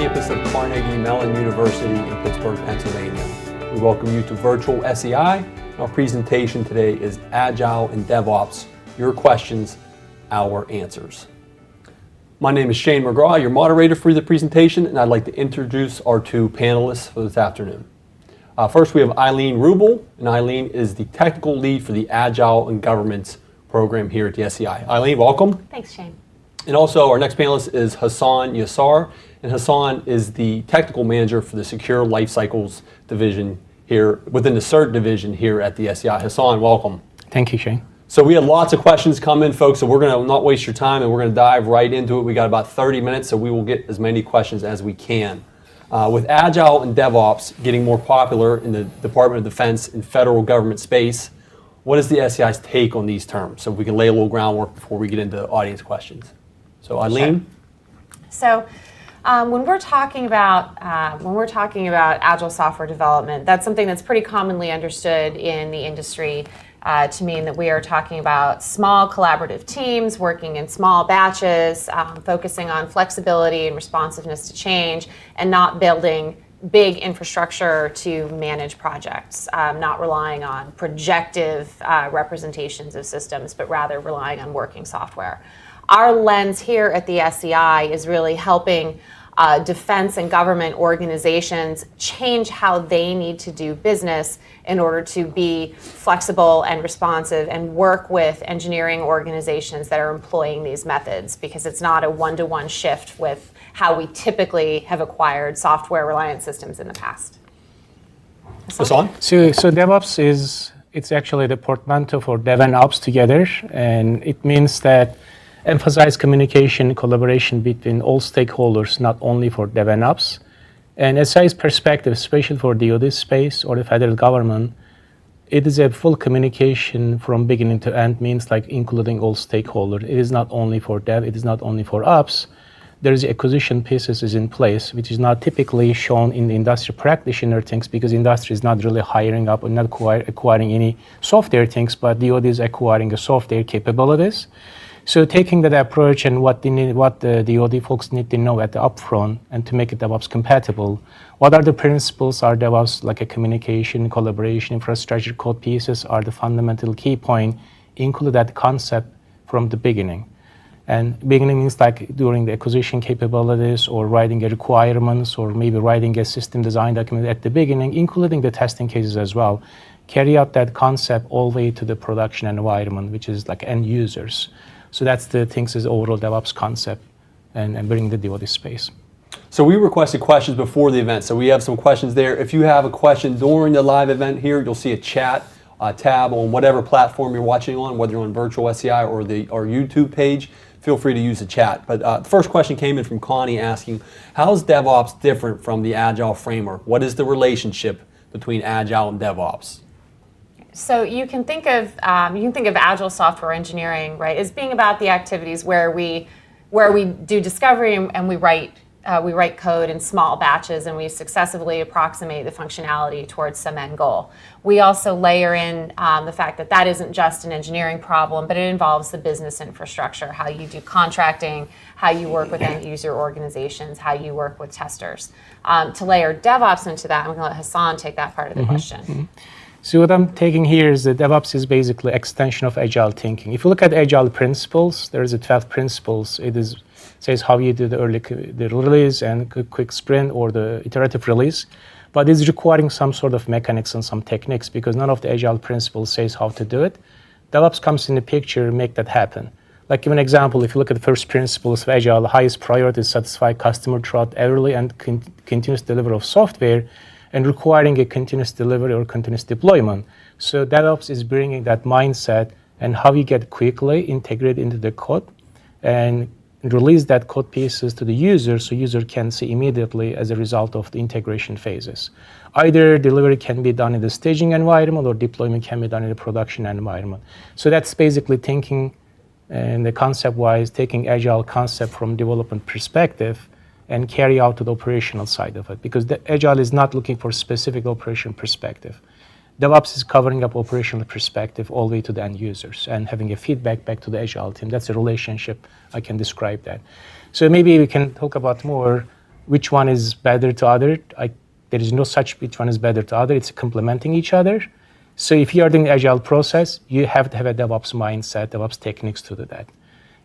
campus of Carnegie Mellon University in Pittsburgh, Pennsylvania. We welcome you to Virtual SEI. Our presentation today is Agile and DevOps, your questions, our answers. My name is Shane McGraw, your moderator for the presentation, and I'd like to introduce our two panelists for this afternoon. First, we have Eileen Rubel, and Eileen is the technical lead for the Agile and Governance program here at the SEI. Eileen, welcome. Thanks, Shane. And also, our next panelist is Hassan Yassar, and Hassan is the technical manager for the Secure Lifecycles division here, within the CERT division here at the SEI. Hassan, welcome. Thank you, Shane. So we had lots of questions come in, folks, so we're going to not waste your time, and we're going to dive right into it. We got about 30 minutes, so we will get as many questions as we can. With Agile and DevOps getting more popular in the Department of Defense and federal government space, what is the SEI's take on these terms? So we can lay a little groundwork before we get into audience questions. So Eileen? Sure. So when we're talking about agile software development, that's something that's pretty commonly understood in the industry to mean that we are talking about small collaborative teams working in small batches, focusing on flexibility and responsiveness to change, and not building big infrastructure to manage projects, not relying on projective representations of systems, but rather relying on working software. Our lens here at the SEI is really helping defense and government organizations change how they need to do business in order to be flexible and responsive and work with engineering organizations that are employing these methods, because it's not a one-to-one shift with how we typically have acquired software-reliant systems in the past. Hassan? So DevOps it's actually the portmanteau for Dev and Ops together, and it means that emphasize communication, collaboration between all stakeholders, not only for Dev and Ops. And SI's perspective, especially for DoD space or the federal government, it is a full communication from beginning to end, means like including all stakeholders. It is not only for Dev, it is not only for Ops. There is acquisition pieces is in place, which is not typically shown in the industry practitioner things, because industry is not really hiring up or not acquiring any software things, but DoD is acquiring the software capabilities. So taking that approach and what the DoD folks need to know at the upfront and to make it DevOps compatible, what are the principles are DevOps, like a communication, collaboration, infrastructure, code pieces are the fundamental key point, include that concept from the beginning. And beginning means like during the acquisition capabilities or writing a requirements or maybe writing a system design document at the beginning, including the testing cases as well. Carry out that concept all the way to the production environment, which is like end users. So that's the things is overall DevOps concept and bring the DoD space. So we requested questions before the event, so we have some questions there. If you have a question during the live event here, you'll see a chat tab on whatever platform you're watching on, whether you're on Virtual SEI or our YouTube page. Feel free to use the chat. But the first question came in from Connie asking, how is DevOps different from the Agile framework? What is the relationship between Agile and DevOps? So you can think of agile software engineering, right, as being about the activities where we do discovery and we write code in small batches and we successively approximate the functionality towards some end goal. We also layer in the fact that isn't just an engineering problem, but it involves the business infrastructure, how you do contracting, how you work with end user organizations, how you work with testers. To layer DevOps into that, I'm going to let Hassan take that part of the question. Mm-hmm. So what I'm taking here is that DevOps is basically extension of Agile thinking. If you look at Agile principles, there is a 12 principles. It says how you do the release and quick sprint or the iterative release, but it's requiring some sort of mechanics and some techniques because none of the Agile principles says how to do it. DevOps comes in the picture, make that happen. Like give an example, if you look at the first principles of Agile, the highest priority is satisfy customer throughout early and continuous delivery of software, and requiring a continuous delivery or continuous deployment. So DevOps is bringing that mindset and how you get quickly integrated into the code and release that code pieces to the user so user can see immediately as a result of the integration phases. Either delivery can be done in the staging environment or deployment can be done in the production environment. So that's basically thinking and the concept-wise, taking Agile concept from development perspective and carry out to the operational side of it, because the Agile is not looking for specific operation perspective. DevOps is covering up operational perspective all the way to the end users and having a feedback back to the Agile team. That's a relationship, I can describe that. So maybe we can talk about more which one is better to other. There is no such which one is better to other. It's complementing each other. So if you are doing the agile process, you have to have a DevOps mindset, DevOps techniques to do that.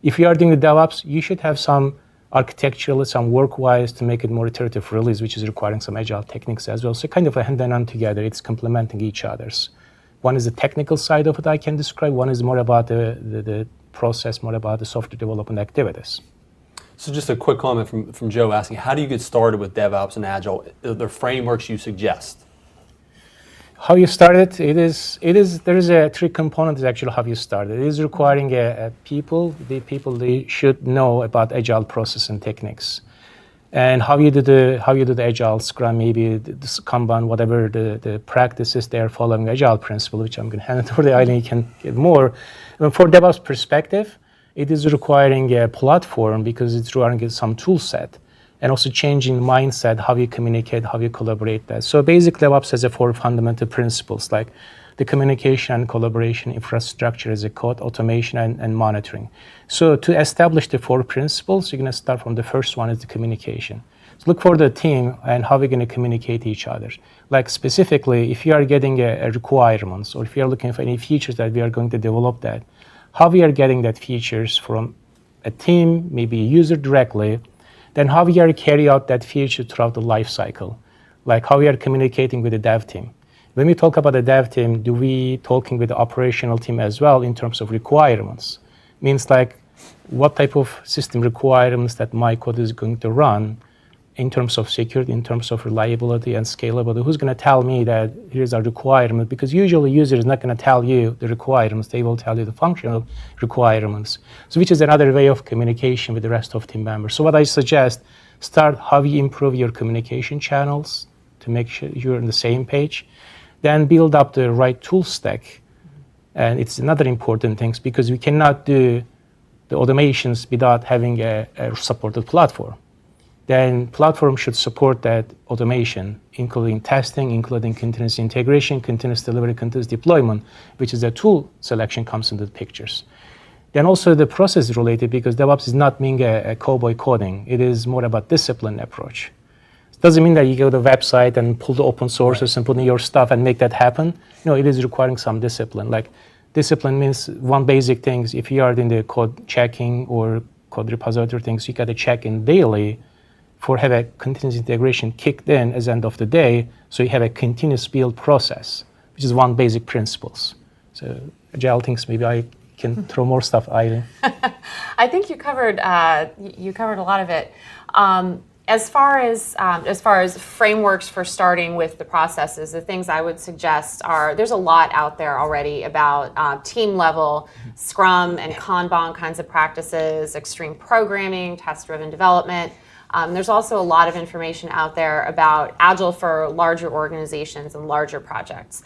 If you are doing the DevOps, you should have some architectural, some work-wise to make it more iterative release, which is requiring some agile techniques as well. So kind of a hand-in-hand together, it's complementing each other's. One is the technical side of it I can describe, one is more about the process, more about the software development activities. So just a quick comment from Joe asking, how do you get started with DevOps and Agile? Are there frameworks you suggest? How you started, there is a three components actually how you started. It is requiring the people they should know about agile process and techniques, and how you do the agile Scrum, maybe the Kanban, whatever the practices they are following agile principle, which I'm going to hand it over to Eileen. You can get more. But for DevOps perspective, it is requiring a platform because it's requiring some tool set. And also changing mindset, how you communicate, how you collaborate that. So basically DevOps has 4 fundamental principles, like the communication and collaboration, infrastructure as a code, automation, and monitoring. So to establish the 4 principles, you're going to start from the first one is the communication. So look for the team and how we're going to communicate each other. Like specifically, if you are getting a requirements or if you are looking for any features that we are going to develop that, how we are getting that features from a team, maybe a user directly, then how we are carry out that feature throughout the life cycle, like how we are communicating with the dev team. When we talk about the dev team, do we talking with the operational team as well in terms of requirements? Means like what type of system requirements that my code is going to run in terms of security, in terms of reliability and scalability. Who's going to tell me that here's our requirement? Because usually user is not going to tell you the requirements, they will tell you the functional requirements. So which is another way of communication with the rest of team members. So what I suggest, start how you improve your communication channels to make sure you're on the same page. Then build up the right tool stack. And it's another important thing because we cannot do the automations without having a supported platform. Then platform should support that automation, including testing, including continuous integration, continuous delivery, continuous deployment, which is the tool selection comes into the pictures. Then also the process is related because DevOps is not being a cowboy coding. It is more about discipline approach. It doesn't mean that you go to the website and pull the open sources and put in your stuff and make that happen. No, it is requiring some discipline. Like discipline means one basic thing is if you are in the code checking or code repository things, you got to check in daily for have a continuous integration kicked in as end of the day, so you have a continuous build process, which is one basic principles. So agile things, maybe I can throw more stuff, Eileen. I think you covered a lot of it. As far as frameworks for starting with the processes, the things I would suggest are there's a lot out there already about team level Scrum and Kanban kinds of practices, extreme programming, test-driven development. There's also a lot of information out there about Agile for larger organizations and larger projects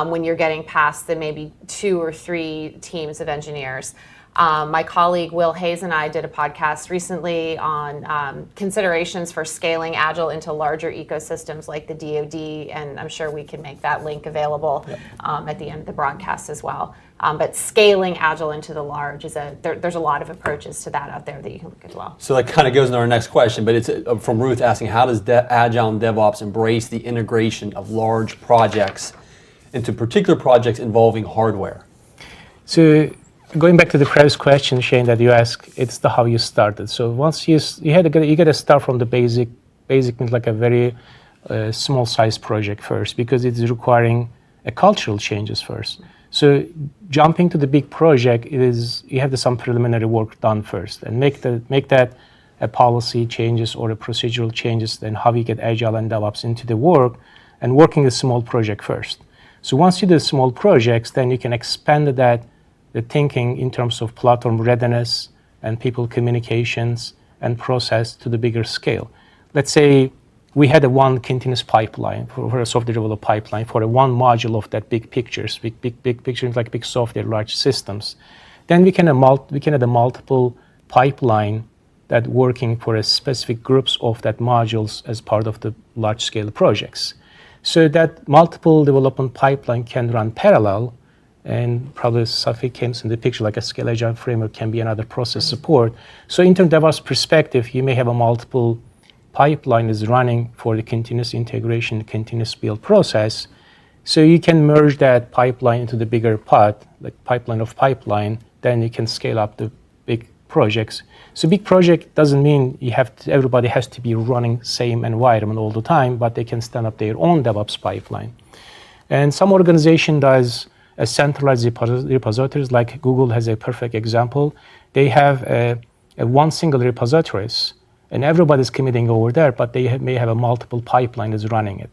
when you're getting past the maybe 2 or 3 teams of engineers. My colleague Will Hayes and I did a podcast recently on considerations for scaling Agile into larger ecosystems like the DoD, and I'm sure we can make that link available at the end of the broadcast as well. But scaling Agile into the large there's a lot of approaches to that out there that you can look at as well. So that kind of goes into our next question, but it's from Ruth asking, how does Agile and DevOps embrace the integration of large projects into particular projects involving hardware? So going back to the previous question, Shane, that you asked, it's the how you started. So once you got to start from the basic means like a very small size project first, because it's requiring a cultural changes first. So jumping to the big project, you have some preliminary work done first, and make that a policy changes or a procedural changes. Then how we get Agile and DevOps into the work, and working a small project first. So once you do small projects, then you can expand the thinking in terms of platform readiness and people communications and process to the bigger scale. Let's say we had one continuous pipeline for a software development pipeline for one module of that big pictures, big pictures like big software, large systems. Then we can have a multiple pipeline that working for a specific groups of that modules as part of the large scale projects. So that multiple development pipeline can run parallel, and probably Safi comes in the picture like a scale agile framework can be another process support. So in terms of DevOps perspective, you may have a multiple pipeline is running for the continuous integration, continuous build process. So you can merge that pipeline into the bigger pot, like pipeline of pipeline, then you can scale up the big projects. So big project doesn't mean everybody has to be running same environment all the time, but they can stand up their own DevOps pipeline. And some organization does a centralized repositories, like Google has a perfect example. They have a one single repositories, and everybody's committing over there, but they may have a multiple pipeline is running it.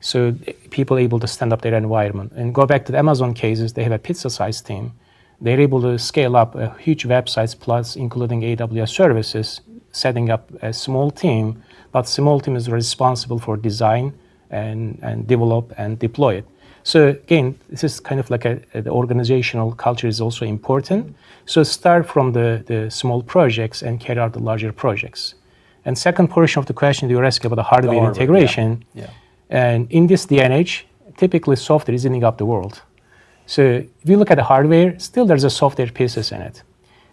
So people are able to stand up their environment. And go back to the Amazon cases, they have a pizza-sized team. They're able to scale up a huge websites plus including AWS services, setting up a small team, but small team is responsible for design and develop and deploy it. So again, this is kind of like the organizational culture is also important. So start from the small projects and carry out the larger projects. And second portion of the question you were asking about the hardware integration. Yeah. And in this day and age, typically software is eating up the world. So if you look at the hardware, still there's a software pieces in it.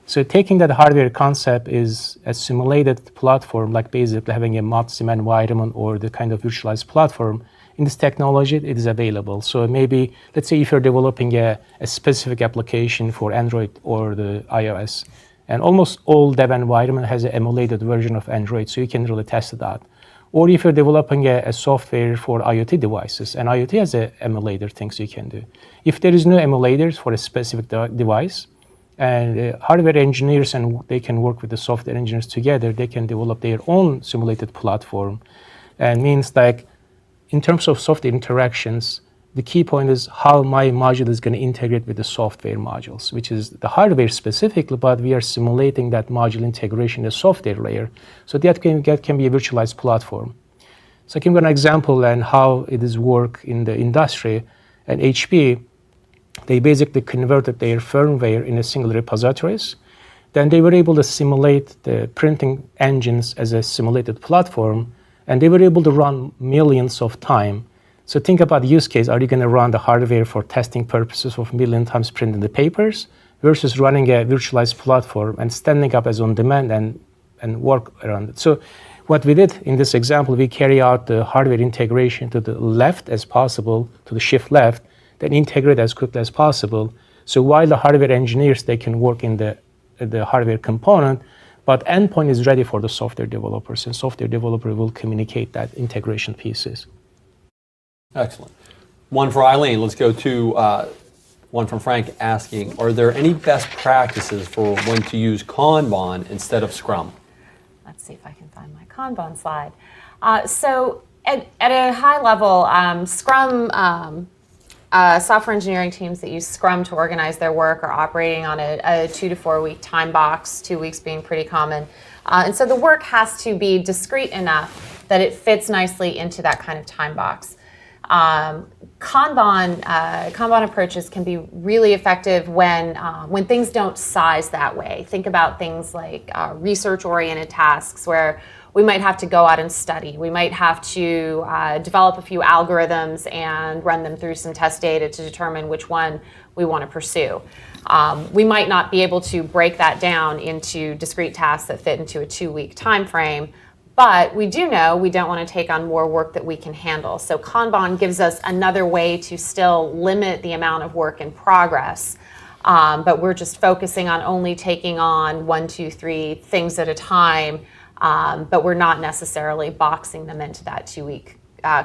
So taking that hardware concept is a simulated platform, like basically having a mod-sim environment or the kind of virtualized platform. In this technology, it is available. So maybe, let's say if you're developing a specific application for Android or the iOS, and almost all dev environment has an emulated version of Android, so you can really test it out. Or if you're developing a software for IoT devices, and IoT has an emulator things you can do. If there is no emulators for a specific device, and hardware engineers, and they can work with the software engineers together, they can develop their own simulated platform. And means like, in terms of software interactions, the key point is how my module is going to integrate with the software modules, which is the hardware specifically, but we are simulating that module integration in the software layer. So that can be a virtualized platform. So I can give an example on how it is work in the industry. And HP, they basically converted their firmware in a single repositories. Then they were able to simulate the printing engines as a simulated platform, and they were able to run millions of time. So think about the use case. Are you going to run the hardware for testing purposes of million times printing the papers versus running a virtualized platform and standing up as on demand and work around it? So what we did in this example, we carry out the hardware integration to the left as possible, to the shift left, then integrate as quickly as possible. So while the hardware engineers, they can work in the hardware component, but endpoint is ready for the software developers, and software developer will communicate that integration pieces. Excellent. One for Eileen. Let's go to one from Frank asking, are there any best practices for when to use Kanban instead of Scrum? Let's see if I can find my Kanban slide. So at a high level, Scrum, software engineering teams that use Scrum to organize their work are operating on a 2 to 4 week time box, 2 weeks being pretty common. And so the work has to be discrete enough that it fits nicely into that kind of time box. Kanban approaches can be really effective when things don't size that way. Think about things like research-oriented tasks where we might have to go out and study. We might have to develop a few algorithms and run them through some test data to determine which one we want to pursue. We might not be able to break that down into discrete tasks that fit into a 2-week time frame. But we do know we don't want to take on more work that we can handle. So Kanban gives us another way to still limit the amount of work in progress. But we're just focusing on only taking on 1, 2, 3 things at a time. But we're not necessarily boxing them into that 2-week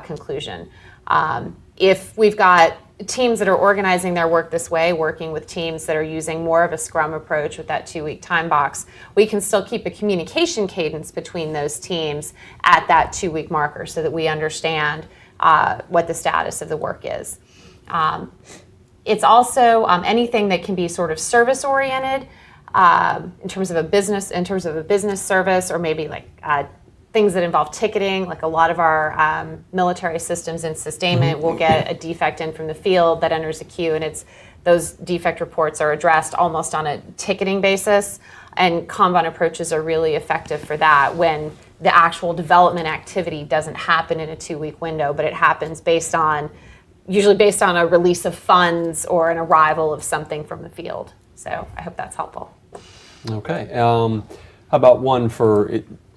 conclusion. If we've got teams that are organizing their work this way, working with teams that are using more of a Scrum approach with that 2-week time box, we can still keep a communication cadence between those teams at that 2-week marker so that we understand what the status of the work is. It's also anything that can be sort of service oriented in terms of a business service, or maybe like things that involve ticketing, like a lot of our military systems in sustainment will get a defect in from the field that enters a queue, and those defect reports are addressed almost on a ticketing basis. And Kanban approaches are really effective for that when the actual development activity doesn't happen in a 2-week window, but it happens usually based on a release of funds or an arrival of something from the field. So I hope that's helpful. Okay. How about one for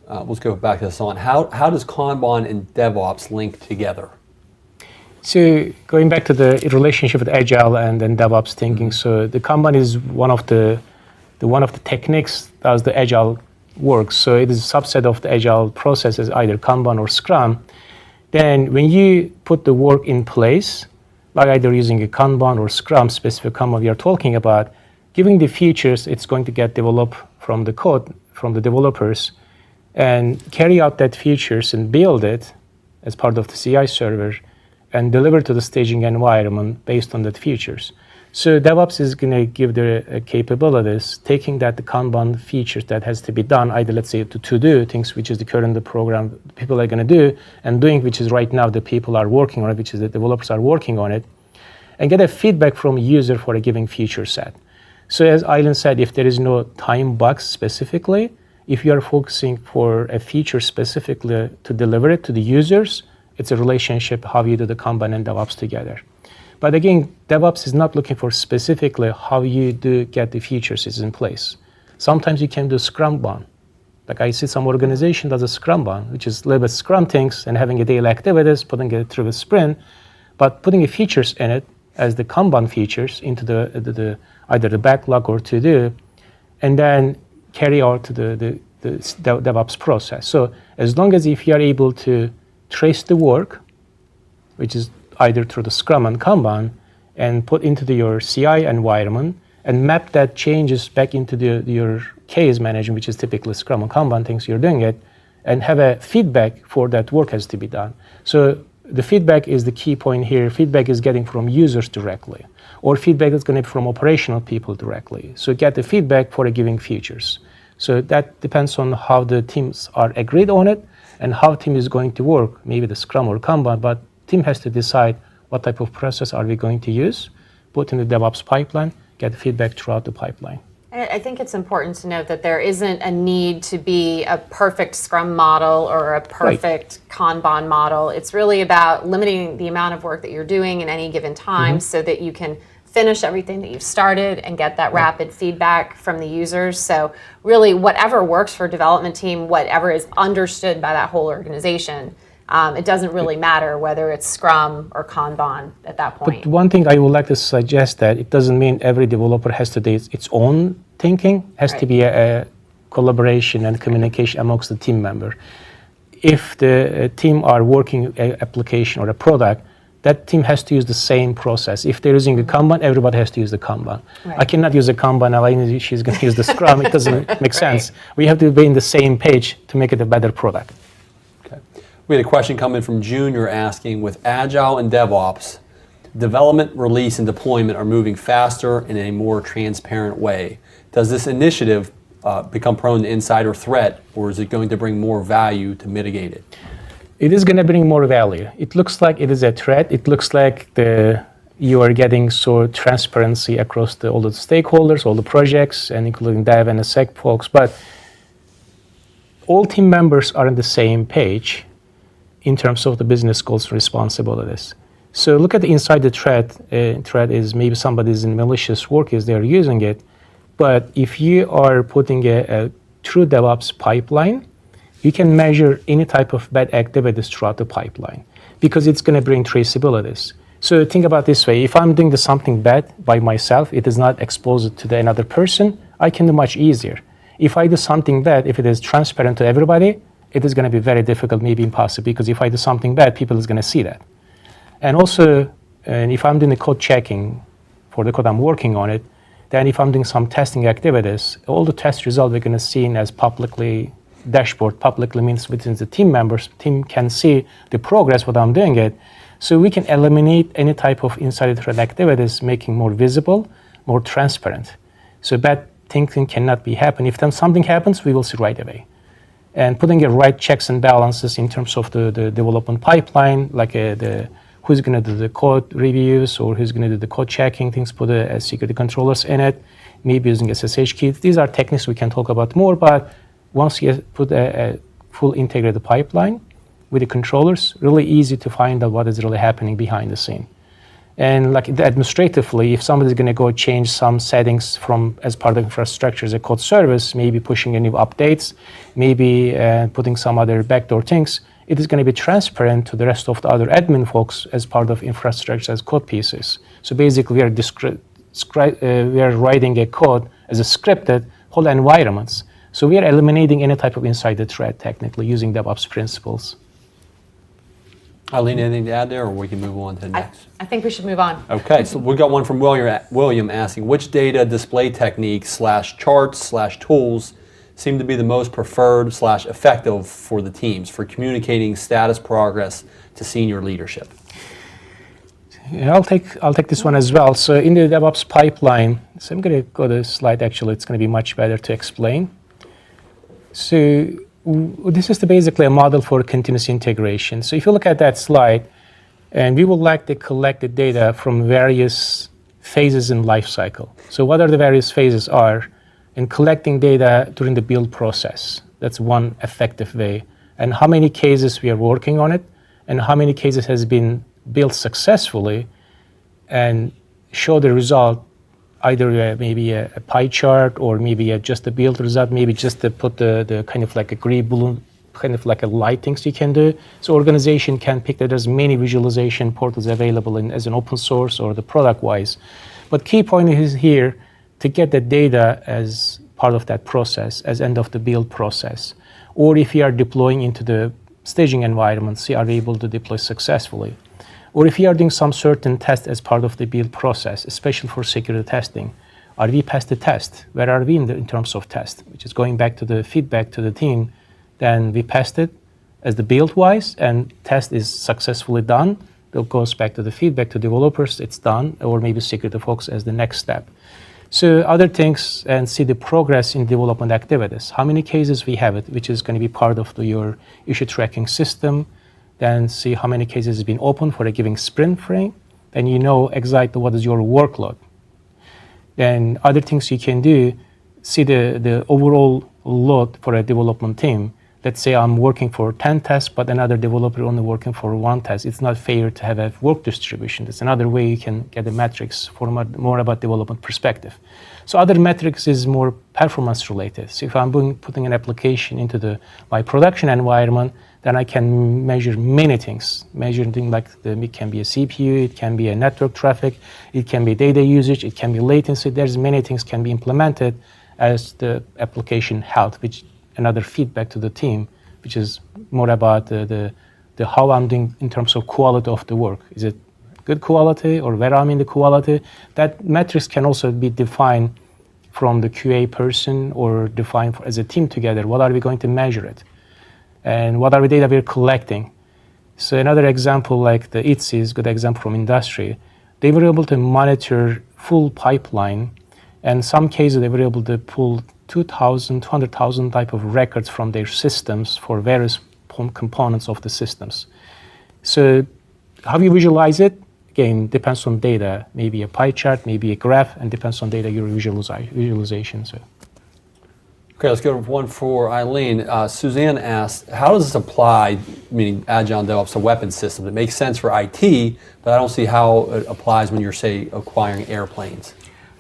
let's go back to Hassan. How does Kanban and DevOps link together? So going back to the relationship with Agile and then DevOps thinking, so the Kanban is one of the techniques that the Agile works. So it is a subset of the Agile processes, either Kanban or Scrum. Then when you put the work in place, like either using a Kanban or Scrum, specific Kanban we are talking about, giving the features, it's going to get developed from the code, from the developers, and carry out that features and build it as part of the CI server and deliver to the staging environment based on that features. So DevOps is going to give the capabilities, taking that the Kanban features that has to be done, either let's say to do things which is the current the program people are going to do, and doing which is right now the people are working on it, which is the developers are working on it, and get a feedback from a user for a given feature set. So as Aylan said, if there is no time box specifically, if you are focusing for a feature specifically to deliver it to the users, it's a relationship how you do the Kanban and DevOps together. But again, DevOps is not looking for specifically how you do get the features is in place. Sometimes you can do Scrumban. Like I see some organization does a Scrumban, which is a little bit Scrum things and having a daily activities, putting it through a sprint, but putting the features in it as the Kanban features into the either the backlog or to do, and then carry out the DevOps process. So as long as if you are able to trace the work, which is either through the Scrum and Kanban, and put into your CI environment, and map that changes back into your case management, which is typically Scrum and Kanban things you're doing it, and have a feedback for that work has to be done. So the feedback is the key point here. Feedback is getting from users directly, or feedback is going to be from operational people directly. So get the feedback for a giving features. So that depends on how the teams are agreed on it, and how team is going to work, maybe the Scrum or Kanban, but team has to decide what type of process are we going to use, put in the DevOps pipeline, get feedback throughout the pipeline. I think it's important to note that there isn't a need to be a perfect Scrum model or a perfect Kanban model. It's really about limiting the amount of work that you're doing in any given time so that you can finish everything that you've started and get that rapid feedback from the users. So really whatever works for a development team, whatever is understood by that whole organization, it doesn't really matter whether it's Scrum or Kanban at that point. But one thing I would like to suggest that it doesn't mean every developer has to do its own thinking. It has to be a collaboration and communication amongst the team member. If the team are working an application or a product, that team has to use the same process. If they're using the Kanban, everybody has to use the Kanban. I cannot use a Kanban, and she's going to use the Scrum. It doesn't make sense. We have to be in the same page to make it a better product. Okay. We had a question come in from Junior asking, with Agile and DevOps, development, release, and deployment are moving faster in a more transparent way. Does this initiative become prone to insider threat, or is it going to bring more value to mitigate it? It is going to bring more value. It looks like it is a threat. It looks like you are getting transparency across all the stakeholders, all the projects, and including dev and the sec folks. But all team members are on the same page in terms of the business goals and responsibilities. So look at the inside the threat. Threat is maybe somebody's in malicious work is they're using it. But if you are putting a true DevOps pipeline, you can measure any type of bad activities throughout the pipeline because it's going to bring traceabilities. So think about this way. If I'm doing something bad by myself, it is not exposed to another person, I can do much easier. If I do something bad, if it is transparent to everybody, it is going to be very difficult, maybe impossible, because if I do something bad, people is going to see that. And also, if I'm doing the code checking for the code I'm working on it, then if I'm doing some testing activities, all the test results we're going to see as publicly dashboard. Publicly means within the team members, team can see the progress, what I'm doing it. So we can eliminate any type of insider threat activities, making more visible, more transparent. So bad thinking cannot be happen. If then something happens, we will see right away. And putting the right checks and balances in terms of the development pipeline, like who's going to do the code reviews or who's going to do the code checking, things, put security controllers in it, maybe using SSH keys. These are techniques we can talk about more, but once you put a full integrated pipeline with the controllers, really easy to find out what is really happening behind the scene. And like administratively, if somebody's going to go change some settings from as part of infrastructure as a code service, maybe pushing any updates, maybe putting some other backdoor things, it is going to be transparent to the rest of the other admin folks as part of infrastructure as code pieces. So basically, we are writing a code as a scripted whole environments. So we are eliminating any type of insider threat technically using DevOps principles. Eileen, anything to add there, or we can move on to the next? I think we should move on. Okay, so we got one from William asking, which data display techniques / charts / tools seem to be the most preferred / effective for the teams for communicating status progress to senior leadership? Yeah, I'll take this one as well. So in the DevOps pipeline, so I'm going to go to the slide. Actually, it's going to be much better to explain. So this is basically a model for continuous integration. So if you look at that slide, and we would like to collect the data from various phases in life cycle. So what are the various phases are, and collecting data during the build process. That's one effective way. And how many cases we are working on it, and how many cases has been built successfully, and show the result, either maybe a pie chart, or maybe just a build result, maybe just to put the kind of like a gray balloon, kind of like a light things you can do. So organization can pick that there's many visualization portals available as an open source or the product wise. But key point is here to get the data as part of that process, as end of the build process. Or if you are deploying into the staging environments, you are able to deploy successfully. Or if you are doing some certain test as part of the build process, especially for security testing, are we past the test? Where are we in terms of test? Which is going back to the feedback to the team. Then we passed it as the build wise, and test is successfully done. It goes back to the feedback to developers, it's done, or maybe security folks as the next step. So other things, and see the progress in development activities. How many cases we have it, which is going to be part of your issue tracking system. Then see how many cases have been open for a given sprint frame. Then you know exactly what is your workload. Then other things you can do, see the overall load for a development team. Let's say I'm working for 10 tests, but another developer only working for 1 test. It's not fair to have a work distribution. That's another way you can get the metrics for more about development perspective. So other metrics is more performance related. So if I'm putting an application into my production environment, then I can measure many things. Measure things like it can be a CPU, it can be a network traffic, it can be data usage, it can be latency. There's many things can be implemented as the application health, which another feedback to the team, which is more about the how I'm doing in terms of quality of the work. Is it good quality, or where I'm in the quality? That metrics can also be defined from the QA person, or defined as a team together. What are we going to measure it? And what are the data we're collecting? So another example, like the ITSI is a good example from industry. They were able to monitor full pipeline, and some cases they were able to pull 200,000 type of records from their systems for various components of the systems. So how you visualize it, again, depends on data. Maybe a pie chart, maybe a graph, and depends on data your visualization. So. Okay, let's go to one for Eileen. Suzanne asked, how does this apply, meaning Agile and DevOps, to weapons systems? It makes sense for IT, but I don't see how it applies when you're, say, acquiring airplanes.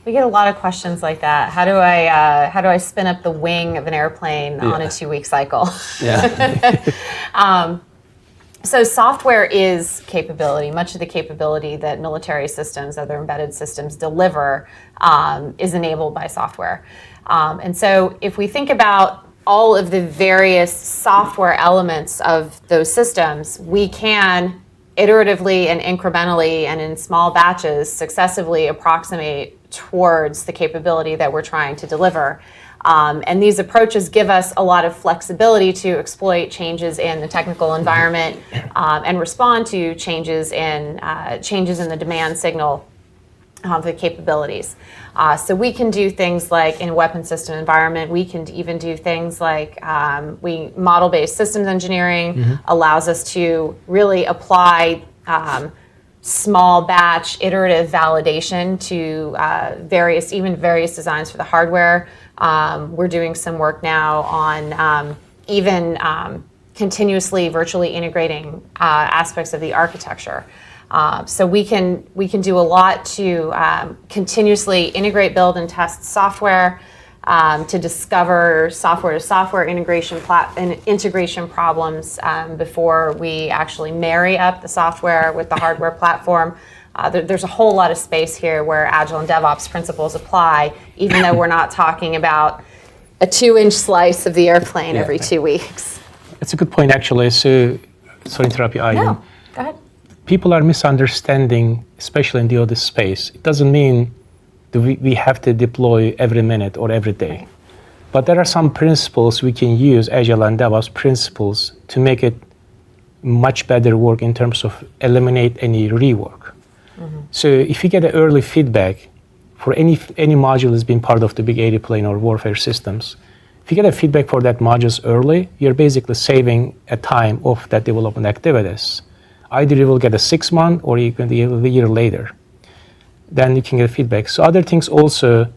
We get a lot of questions like that. How do I spin up the wing of an airplane on a 2-week cycle? Yeah. So software is capability. Much of the capability that military systems, other embedded systems deliver is enabled by software. And so if we think about all of the various software elements of those systems, we can iteratively and incrementally and in small batches successively approximate towards the capability that we're trying to deliver. And these approaches give us a lot of flexibility to exploit changes in the technical environment and respond to changes in the demand signal of the capabilities. So we can do things like in a weapon system environment, we can even do things like model-based systems engineering allows us to really apply small batch iterative validation to various designs for the hardware. We're doing some work now on continuously virtually integrating aspects of the architecture. So we can do a lot to continuously integrate, build, and test software, to discover software-to-software integration problems before we actually marry up the software with the hardware platform. There's a whole lot of space here where Agile and DevOps principles apply, even though we're not talking about a 2-inch slice of the airplane every 2 weeks. That's a good point, actually. So, sorry to interrupt you, Aileen. No, go ahead. People are misunderstanding, especially in the audit space. It doesn't mean that we have to deploy every minute or every day. Right. But there are some principles we can use, Agile and DevOps principles, to make it much better work in terms of eliminate any rework. So if you get an early feedback for any module that's been part of the big 80 plane or warfare systems, if you get a feedback for that modules early, you're basically saving a time of that development activities. Either you will get a 6 month or you can a year later. Then you can get feedback. So other things also,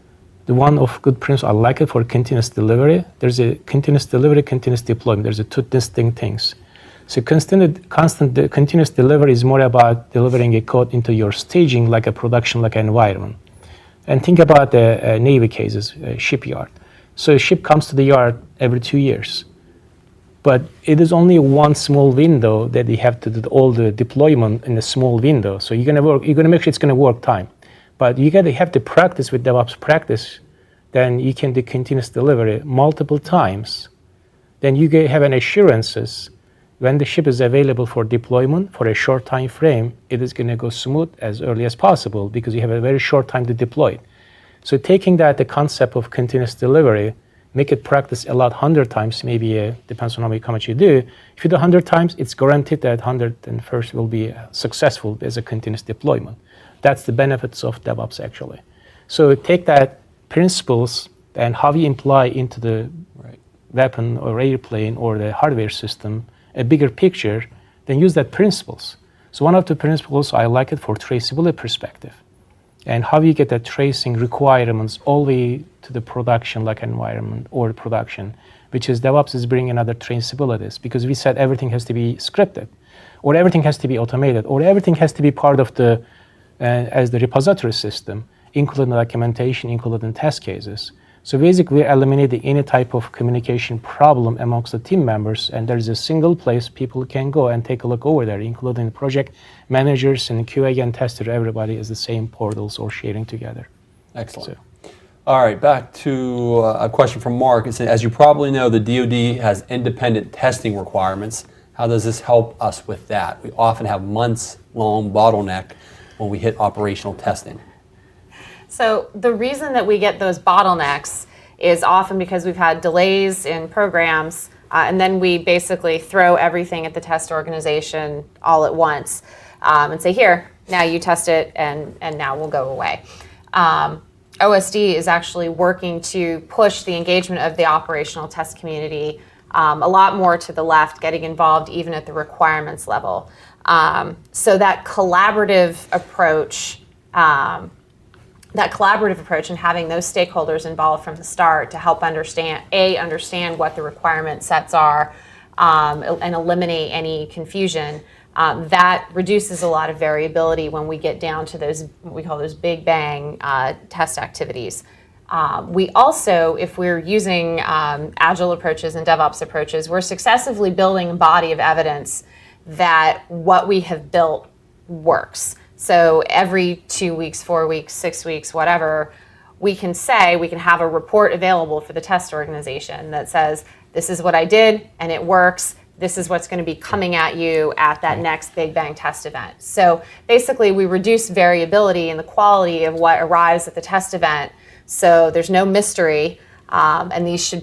the one of good principle, I like it for continuous delivery. There's a continuous delivery, continuous deployment. There's a two distinct things. So continuous delivery is more about delivering a code into your staging like a production, like an environment. And think about the Navy cases, shipyard. So a ship comes to the yard every 2 years. But it is only one small window that you have to do all the deployment in a small window. So you're gonna make sure it's gonna work time. But you have to practice with DevOps practice, then you can do continuous delivery multiple times. Then you have an assurances when the ship is available for deployment for a short time frame, it is gonna go smooth as early as possible because you have a very short time to deploy it. So taking that, the concept of continuous delivery, make it practice a lot 100 times, maybe depends on how much you do. If you do 100 times, it's guaranteed that 101st will be successful as a continuous deployment. That's the benefits of DevOps actually. So take that principles and how you imply into the weapon or airplane or the hardware system, a bigger picture, then use that principles. So one of the principles, I like it for traceability perspective. And how you get that tracing requirements all the way to the production like environment or production, which is DevOps is bringing other traceabilities because we said everything has to be scripted or everything has to be automated or everything has to be part of the, as the repository system, including documentation, including test cases. So basically we're eliminating any type of communication problem amongst the team members, and there's a single place people can go and take a look over there, including the project managers and QA and tester, everybody is the same portals or sharing together. Excellent. All right, back to a question from Mark. It says, as you probably know, the DoD has independent testing requirements. How does this help us with that? We often have months-long bottleneck when we hit operational testing. So the reason that we get those bottlenecks is often because we've had delays in programs, and then we basically throw everything at the test organization all at once and say, here, now you test it, and now we'll go away. OSD is actually working to push the engagement of the operational test community a lot more to the left, getting involved even at the requirements level. So that collaborative approach and having those stakeholders involved from the start to help understand what the requirement sets are and eliminate any confusion, that reduces a lot of variability when we get down to those, what we call those big bang test activities. We also, if we're using Agile approaches and DevOps approaches, we're successively building a body of evidence that what we have built works. So every 2 weeks, 4 weeks, 6 weeks, whatever, we can have a report available for the test organization that says, this is what I did and it works. This is what's going to be coming at you at that next Big Bang test event. So basically we reduce variability in the quality of what arrives at the test event. So there's no mystery, and these should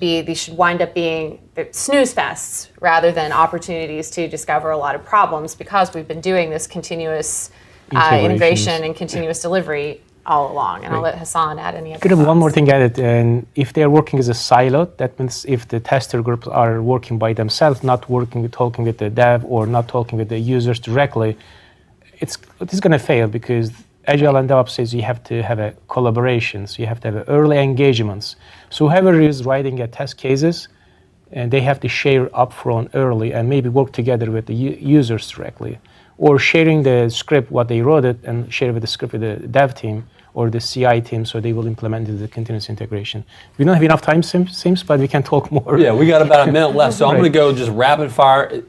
wind up being snooze fests rather than opportunities to discover a lot of problems because we've been doing this continuous integration and continuous delivery all along. And I'll let Hassan add any other thoughts. One more thing added, and if they're working as a silo, that means if the tester groups are working by themselves, not talking with the dev or not talking with the users directly, it's going to fail because Agile and DevOps says you have to have a collaboration, so you have to have early engagements. So whoever is writing a test cases, and they have to share upfront early and maybe work together with the users directly. or sharing the script, what they wrote it, and share with the script with the dev team or the CI team, so they will implement the continuous integration. We don't have enough time, seems, but we can talk more. Yeah, we got about a minute left, so I'm Right. going to go just rapid fire.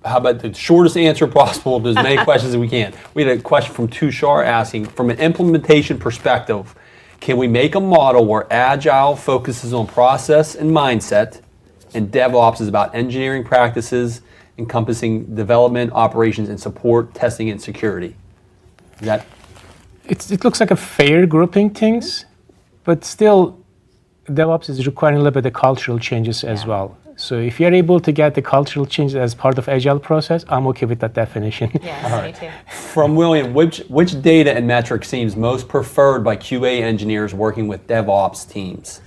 How about the shortest answer possible to as many questions as we can? We had a question from Tushar asking, from an implementation perspective, can we make a model where Agile focuses on process and mindset, and DevOps is about engineering practices encompassing development, operations, and support, testing, and security? Is that It looks like a fair grouping things, but still, DevOps is requiring a little bit of cultural changes as Yeah. well. So if you're able to get the cultural changes as part of Agile process, I'm okay with that definition. Yes, me too. from William? Which data and metric seems most preferred by QA engineers working with DevOps teams?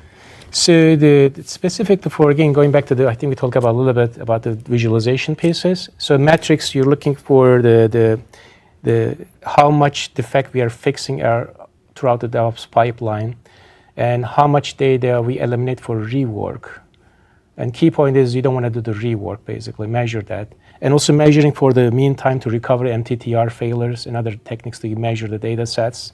So the specific for, again, going back to I think we talked about a little bit about the visualization pieces. So metrics, you're looking for the how much defect we are fixing throughout the DevOps pipeline, and how much data we eliminate for rework. And key point is you don't want to do the rework, basically, measure that. And also measuring for the mean time to recover MTTR failures and other techniques to measure the data sets.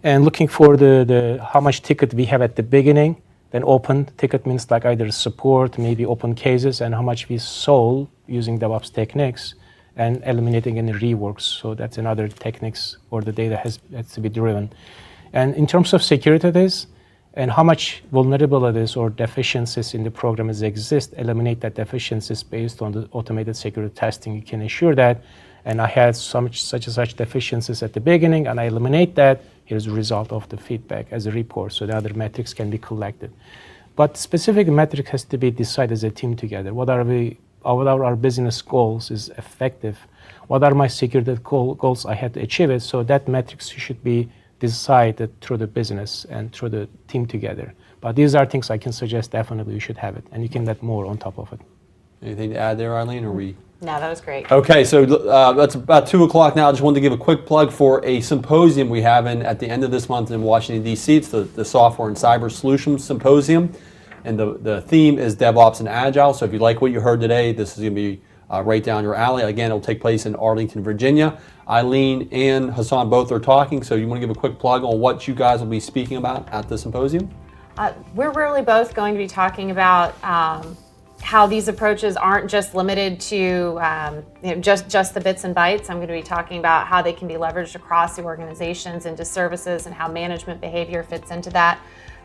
And looking for the how much ticket we have at the beginning. Then open ticket means like either support, maybe open cases, and how much we solve using DevOps techniques, and eliminating any reworks. So that's another techniques, or the data has to be driven. And in terms of security this, and how much vulnerabilities or deficiencies in the program exist, eliminate that deficiencies based on the automated security testing. You can ensure that, and I had such and such deficiencies at the beginning, and I eliminate that. Here's the result of the feedback as a report, so the other metrics can be collected. But specific metric has to be decided as a team together. What are our business goals is effective? What are my security goals I had to achieve it? So that metrics should be decided through the business and through the team together. But these are things I can suggest definitely you should have it, and you can get more on top of it. Anything to add there, Eileen, or we? No, that was great. Okay, so that's about 2 o'clock now. I just wanted to give a quick plug for a symposium we have at the end of this month in Washington, D.C. It's the Software and Cyber Solutions Symposium, and the theme is DevOps and Agile. So if you like what you heard today, this is going to be right down your alley. Again, it'll take place in Arlington, Virginia. Eileen and Hassan both are talking, so you want to give a quick plug on what you guys will be speaking about at the symposium? We're really both going to be talking about how these approaches aren't just limited to just the bits and bytes. I'm going to be talking about how they can be leveraged across the organizations into services and how management behavior fits into that.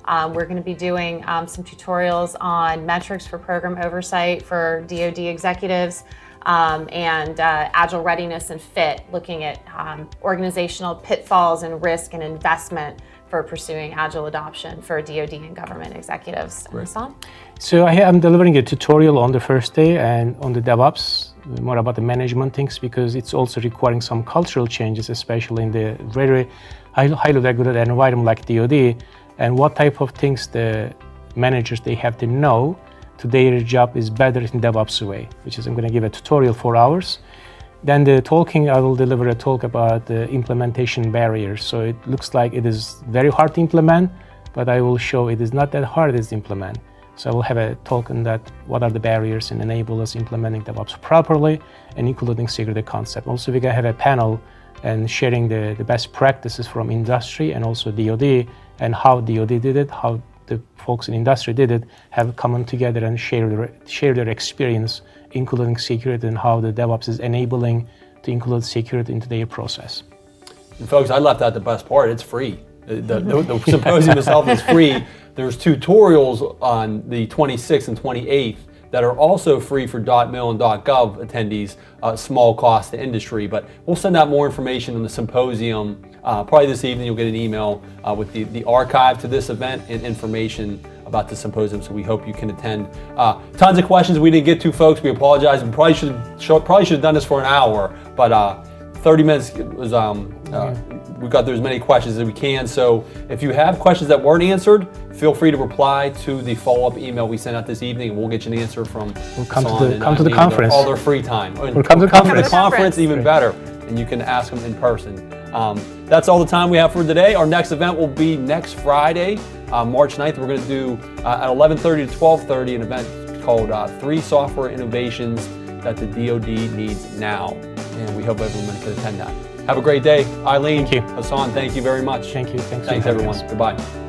We're going to be doing some tutorials on metrics for program oversight for DoD executives, and agile readiness and fit, looking at organizational pitfalls and risk and investment for pursuing agile adoption for DoD and government executives. Hassan? So I'm delivering a tutorial on the first day and on the DevOps, more about the management things, because it's also requiring some cultural changes, especially in the very highly regulated environment like DoD, and what type of things the managers they have to know to their job is better in DevOps way, which is I'm going to give a tutorial 4 hours. Then I will deliver a talk about the implementation barriers. So it looks like it is very hard to implement, but I will show it is not that hard to implement. So I will have a talk on that, what are the barriers and enable us implementing DevOps properly, and including security concept. Also, we're going to have a panel and sharing the best practices from industry and also DoD, and how DoD did it, how the folks in industry did it, have come together and share their experience, including security, and how the DevOps is enabling to include security into their process. And folks, I left out the best part. It's free. The symposium itself is free. There's tutorials on the 26th and 28th that are also free for .mil and .gov attendees, small cost to industry. But we'll send out more information on the symposium. Probably this evening you'll get an email with the archive to this event and information about the symposium, so we hope you can attend. Tons of questions we didn't get to, folks. We apologize. We probably should have done this for an hour, but 30 minutes was, we got through as many questions as we can. So if you have questions that weren't answered, feel free to reply to the follow-up email we sent out this evening, and we'll get you an answer from Come Hassan to the conference. all their free time. Or come to the conference, even better, and you can ask them in person. That's all the time we have for today. Our next event will be next Friday, March 9th. We're going to do at 11:30 to 12:30 an event called 3 Software Innovations that the DoD Needs Now. and we hope everyone can attend that. Have a great day. Eileen, Thank you. Hassan, thank you very much. Thank you. Thanks for Thanks, having everyone. us. Goodbye.